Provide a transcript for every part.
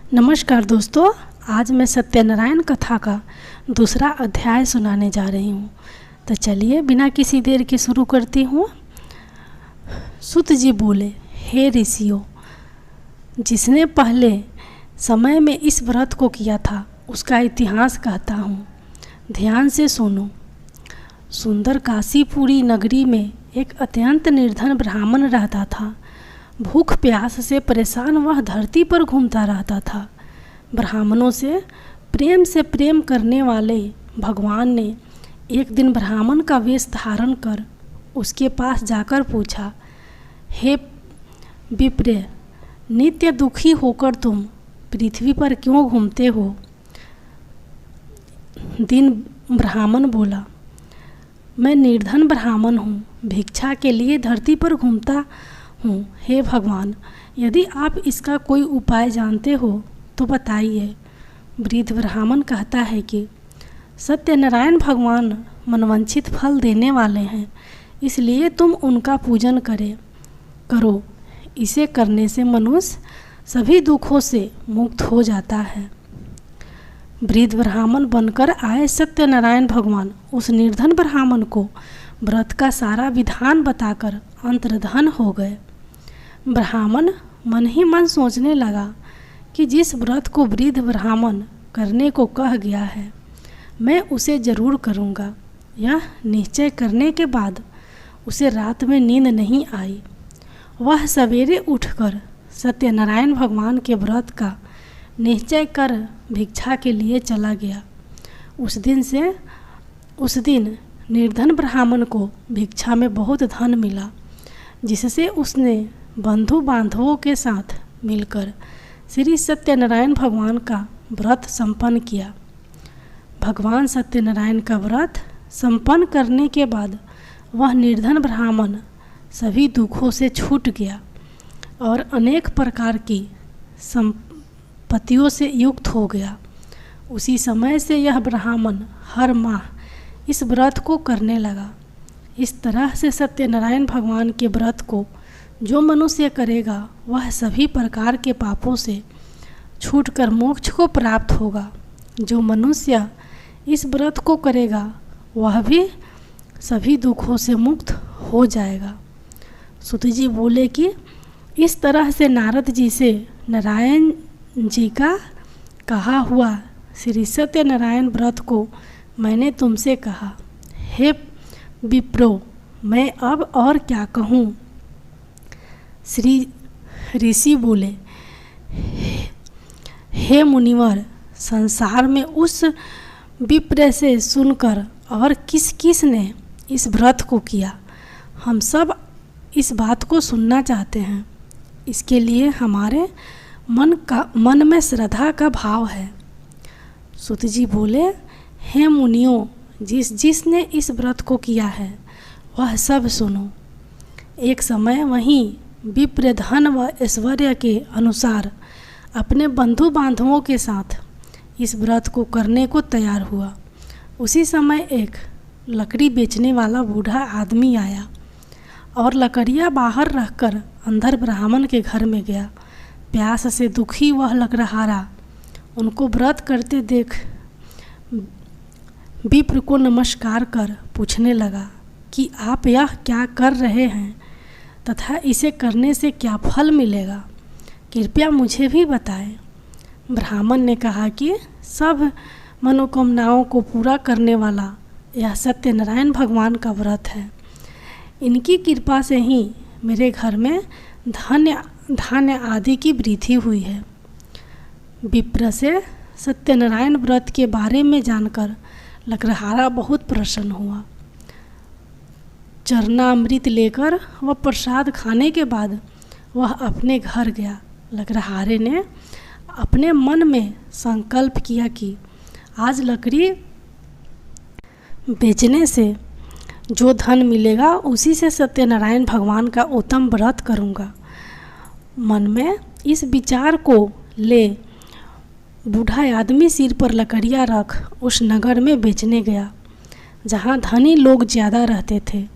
नमस्कार दोस्तों, आज मैं सत्यनारायण कथा का दूसरा अध्याय सुनाने जा रही हूँ। तो चलिए बिना किसी देर के शुरू करती हूँ। सूत जी बोले, हे ऋषियों, जिसने पहले समय में इस व्रत को किया था उसका इतिहास कहता हूँ, ध्यान से सुनो। सुंदर काशीपुरी नगरी में एक अत्यंत निर्धन ब्राह्मण रहता था। भूख प्यास से परेशान वह धरती पर घूमता रहता था। ब्राह्मणों से प्रेम करने वाले भगवान ने एक दिन ब्राह्मण का वेश धारण कर उसके पास जाकर पूछा, हे विप्र, नित्य दुखी होकर तुम पृथ्वी पर क्यों घूमते हो? दिन ब्राह्मण बोला, मैं निर्धन ब्राह्मण हूँ, भिक्षा के लिए धरती पर घूमता हूँ। हे भगवान, यदि आप इसका कोई उपाय जानते हो तो बताइए। वृद्ध ब्राह्मण कहता है कि सत्यनारायण भगवान मनवांछित फल देने वाले हैं, इसलिए तुम उनका पूजन करो। इसे करने से मनुष्य सभी दुखों से मुक्त हो जाता है। वृद्ध ब्राह्मण बनकर आए सत्यनारायण भगवान उस निर्धन ब्राह्मण को व्रत का सारा विधान बताकर अंतर्धान हो गए। ब्राह्मण मन ही मन सोचने लगा कि जिस व्रत को वृद्ध ब्राह्मण करने को कह गया है, मैं उसे जरूर करूँगा। यह निश्चय करने के बाद उसे रात में नींद नहीं आई। वह सवेरे उठकर सत्यनारायण भगवान के व्रत का निश्चय कर भिक्षा के लिए चला गया। उस दिन निर्धन ब्राह्मण को भिक्षा में बहुत धन मिला, जिससे उसने बंधु बांधवों के साथ मिलकर श्री सत्यनारायण भगवान का व्रत संपन्न किया। भगवान सत्यनारायण का व्रत संपन्न करने के बाद वह निर्धन ब्राह्मण सभी दुखों से छूट गया और अनेक प्रकार की संपत्तियों से युक्त हो गया। उसी समय से यह ब्राह्मण हर माह इस व्रत को करने लगा। इस तरह से सत्यनारायण भगवान के व्रत को जो मनुष्य करेगा वह सभी प्रकार के पापों से छूटकर मोक्ष को प्राप्त होगा। जो मनुष्य इस व्रत को करेगा वह भी सभी दुखों से मुक्त हो जाएगा। सूत जी बोले कि इस तरह से नारद जी से नारायण जी का कहा हुआ श्री सत्यनारायण व्रत को मैंने तुमसे कहा। हे विप्रो, मैं अब और क्या कहूँ? श्री ऋषि बोले, हे मुनिवर, संसार में उस विप्र से सुनकर और किस किस ने इस व्रत को किया, हम सब इस बात को सुनना चाहते हैं। इसके लिए हमारे मन में श्रद्धा का भाव है। सूत जी बोले, हे मुनियों, जिसने इस व्रत को किया है वह सब सुनो। एक समय वहीं विप्र धन व ऐश्वर्य के अनुसार अपने बंधु बांधवों के साथ इस व्रत को करने को तैयार हुआ। उसी समय एक लकड़ी बेचने वाला बूढ़ा आदमी आया और लकड़ियाँ बाहर रखकर अंदर ब्राह्मण के घर में गया। प्यास से दुखी वह लकड़हारा उनको व्रत करते देख विप्र को नमस्कार कर पूछने लगा कि आप यह क्या कर रहे हैं तथा इसे करने से क्या फल मिलेगा, कृपया मुझे भी बताएं। ब्राह्मण ने कहा कि सब मनोकामनाओं को पूरा करने वाला यह सत्यनारायण भगवान का व्रत है। इनकी कृपा से ही मेरे घर में धान्य आदि की वृद्धि हुई है। विप्र से सत्यनारायण व्रत के बारे में जानकर लकड़हारा बहुत प्रसन्न हुआ। चरणामृत लेकर वह प्रसाद खाने के बाद वह अपने घर गया। लकड़हारे ने अपने मन में संकल्प किया कि आज लकड़ी बेचने से जो धन मिलेगा उसी से सत्यनारायण भगवान का उत्तम व्रत करूँगा। मन में इस विचार को ले बूढ़ा आदमी सिर पर लकड़ियाँ रख उस नगर में बेचने गया जहाँ धनी लोग ज़्यादा रहते थे।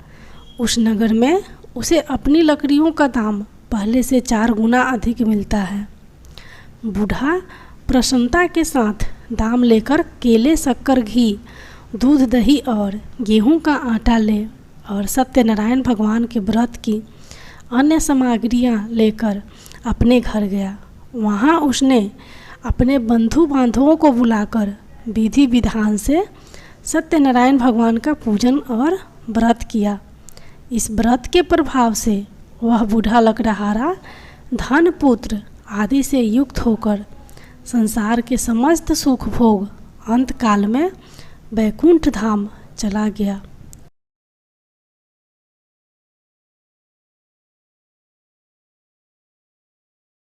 उस नगर में उसे अपनी लकड़ियों का दाम पहले से 4 गुना अधिक मिलता है। बूढ़ा प्रसन्नता के साथ दाम लेकर केले, शक्कर, घी, दूध, दही और गेहूं का आटा ले और सत्यनारायण भगवान के व्रत की अन्य सामग्रियां लेकर अपने घर गया। वहां उसने अपने बंधु बांधवों को बुलाकर विधि विधान से सत्यनारायण भगवान का पूजन और व्रत किया। इस व्रत के प्रभाव से वह बूढ़ा लकड़हारा धन, पुत्र आदि से युक्त होकर संसार के समस्त सुख भोग अंत काल में वैकुंठ धाम चला गया।